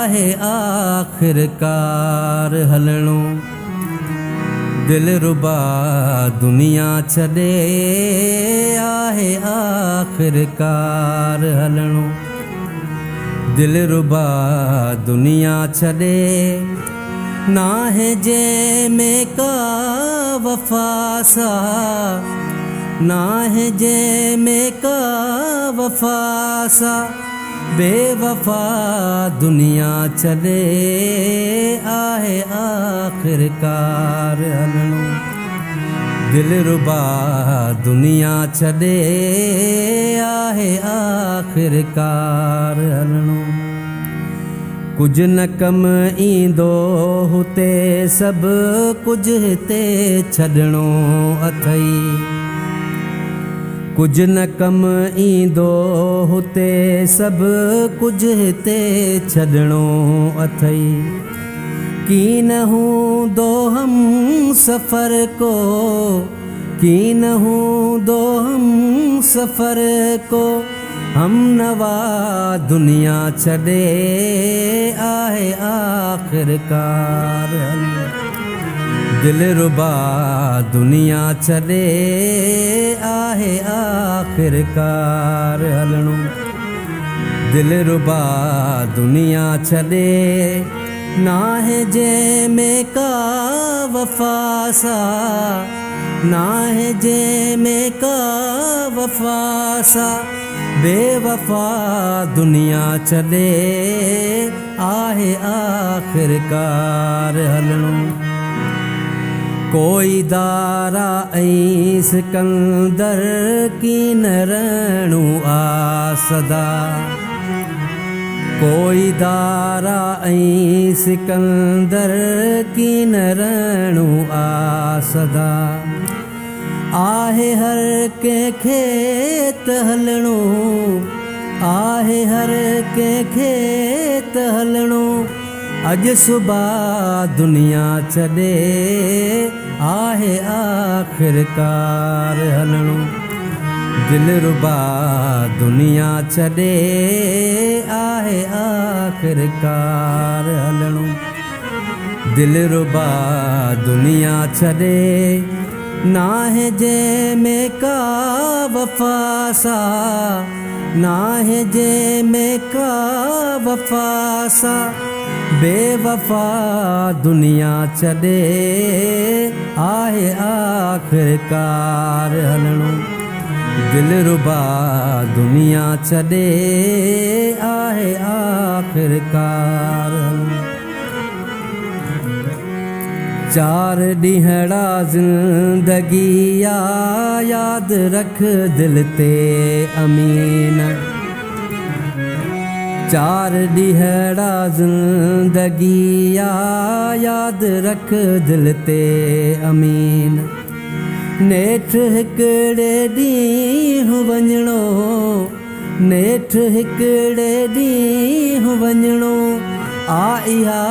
आहे आखिरकार हलणो। दिलरुबा दुनिया छॾे आहे आखिरकार हलणो। दिलरुबा दुनिया छॾे नाहे जंहिंमें का वफ़ा सा, नाहे जंहिंमें का वफ़ा सा, बेवफ़ा दुनिया छॾे आहे आखिरकार हलणो। दिलरुबा दुनिया छॾे आहे आखिरकार हलणो। कुछ न कम ईंदो हुते, सभु कुछ हिते छॾणो अथई। कुछ न कम ईंदो हुते, सभु कुछ हिते छॾणो अथई। की न हूंदो हम सफ़र को, की न हूंदो हम सफ़र को, हम नवा दुनिया छॾे आहे आखिरकार हलणो। दिलरुबा दुनिया छॾे आहे आखिरकार हलणो। दिलरुबा दुनिया छॾे नाहे जंहिंमें का वफ़ा सा, नाहे जंहिंमें का वफ़ा सा, बेवफ़ा दुनिया छॾे आहे आखिरकार हलणो। कोई दारा ऐं सिकंदर कीन रहणो आ सदा। कोई दारा ऐं सिकंदर कीन रहणो आ सदा। आहे हर कंहिंखे त हलणो, आहे हर कंहिंखे त हलणो। अॼु सुबह दुनिया छॾे आहे आखिरकार हलणो। दिलरुबा दुनिया छॾे आहे आखिरकार हलणो। दिलरुबा दुनिया छॾे नाहे जंहिंमें का वफ़ा सा, नाहे जंहिंमें का वफ़ा सा, बेवफ़ा दुनिया छॾे आहे आखिरकार हलणो। दिलरुबा दुनिया छॾे आहे आखिरकार हलणो। चार ॾींहड़ा ज़िंदगी आ, यादि रख दिल ते अमीन। चार ॾींहड़ा ज़िंदगी आ, यादि रख दिल ते अमीन। नेठि हिकिड़े ॾींहुं वञिणो, नेठि हिकिड़े ॾींहुं वञिणो। इहा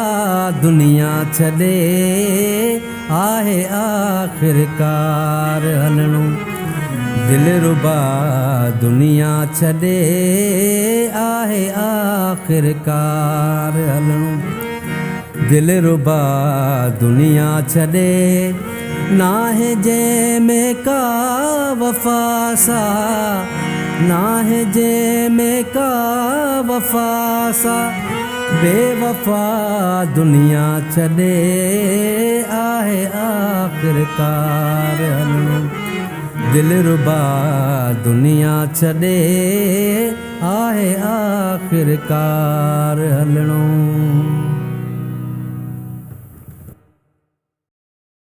दुनिया छॾे आहे आखिरकार हलणो। दिलरुबा दुनिया छॾे आहे आखिरकार हलणो। दिलरुबा दुनिया छॾे नाहे जंहिंमें का वफ़ा सा, नाहे जंहिंमें का वफ़ा सा, बेवफ़ा दुनिया छॾे आहे आखिरकार हलणो। दिलरुबा दुनिया छॾे आहे आखिरकार हलणो।